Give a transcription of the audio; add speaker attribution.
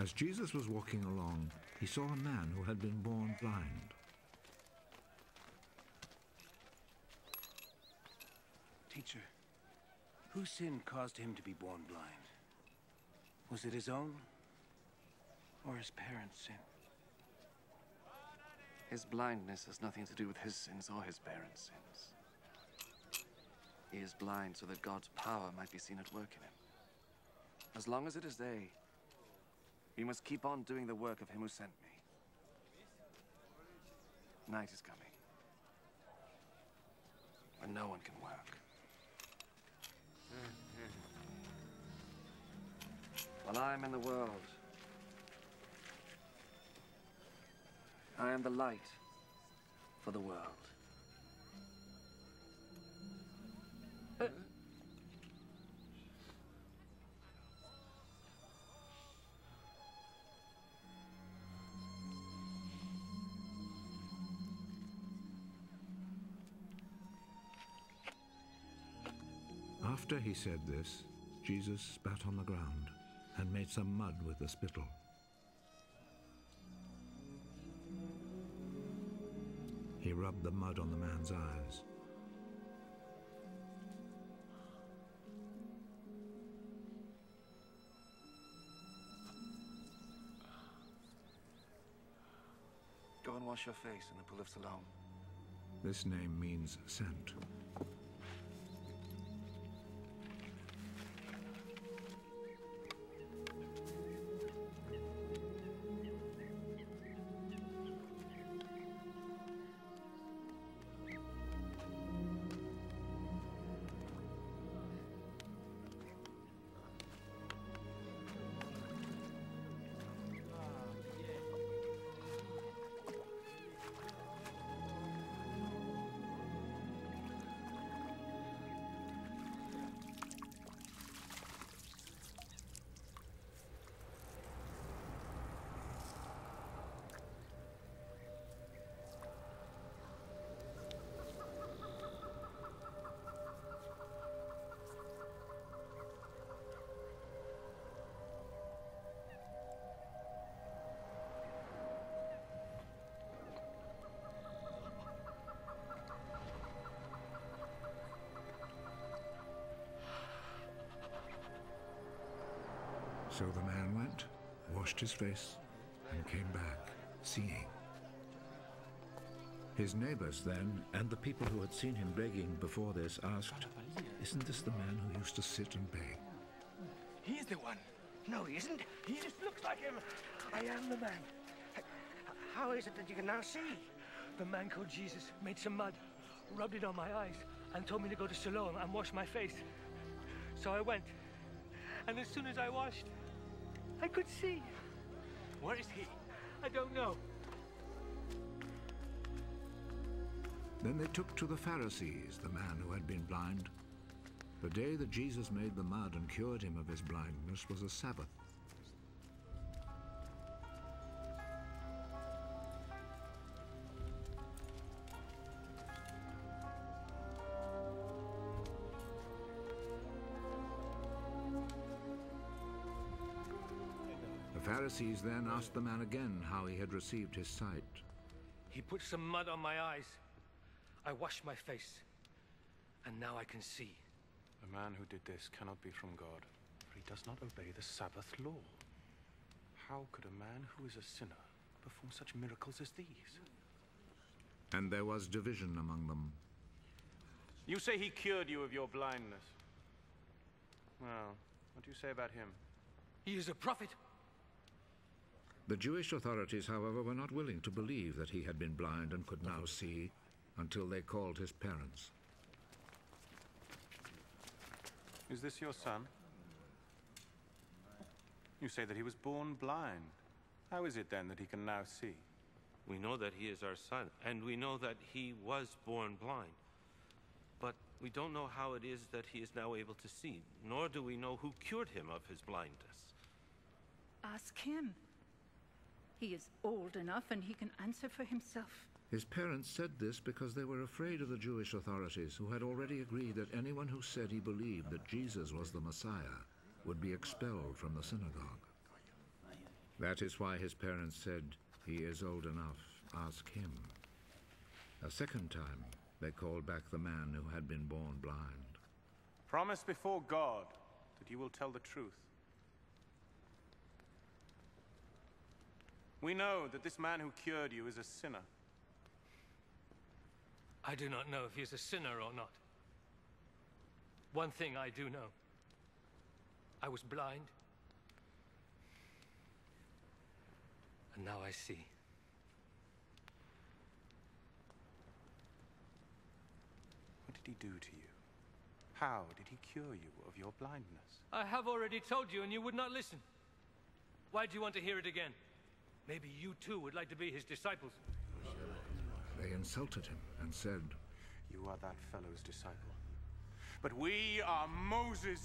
Speaker 1: As Jesus was walking along, he saw a man who had been born blind.
Speaker 2: Teacher, whose sin caused him to be born blind? Was it his own or his parents' sin?
Speaker 3: His blindness has nothing to do with his sins or his parents' sins. He is blind so that God's power might be seen at work in him. As long as it is day, we must keep on doing the work of him who sent me. Night is coming, when no one can work. While I am in the world, I am the light for the world.
Speaker 1: After he said this, Jesus spat on the ground and made some mud with the spittle. He rubbed the mud on the man's eyes.
Speaker 3: Go and wash your face in the pool of Siloam.
Speaker 1: This name means sent. So the man went, washed his face, and came back, seeing. His neighbors then, and the people who had seen him begging before this, asked, "Isn't this the man who used to sit and beg?"
Speaker 2: He's the one. No, he isn't. He just looks like him. I am the man. How is it that you can now see? The man called Jesus made some mud, rubbed it on my eyes, and told me to go to Siloam and wash my face. So I went, and as soon as I washed, I could see. Where is he? I don't know.
Speaker 1: Then they took to the Pharisees the man who had been blind. The day that Jesus made the mud and cured him of his blindness was a Sabbath. The Pharisees then asked the man again how he had received his sight.
Speaker 2: He put some mud on my eyes. I washed my face, and now I can see.
Speaker 4: The man who did this cannot be from God, for he does not obey the Sabbath law. How could a man who is a sinner perform such miracles as these?
Speaker 1: And there was division among them.
Speaker 4: You say he cured you of your blindness. Well, what do you say about him?
Speaker 2: He is a prophet.
Speaker 1: The Jewish authorities, however, were not willing to believe that he had been blind and could now see until they called his parents.
Speaker 4: Is this your son? You say that he was born blind. How is it then that he can now see?
Speaker 5: We know that he is our son, and we know that he was born blind. But we don't know how it is that he is now able to see, nor do we know who cured him of his blindness.
Speaker 6: Ask him. He is old enough and he can answer for himself.
Speaker 1: His parents said this because they were afraid of the Jewish authorities, who had already agreed that anyone who said he believed that Jesus was the Messiah would be expelled from the synagogue. That is why his parents said, "He is old enough, ask him." A second time, they called back the man who had been born blind.
Speaker 4: Promise before God that you will tell the truth. We know that this man who cured you is a sinner.
Speaker 2: I do not know if he is a sinner or not. One thing I do know. I was blind, and now I see.
Speaker 4: What did he do to you? How did he cure you of your blindness?
Speaker 2: I have already told you, and you would not listen. Why do you want to hear it again? Maybe you too would like to be his disciples.
Speaker 1: They insulted him and said,
Speaker 4: You are that fellow's disciple. But we are Moses'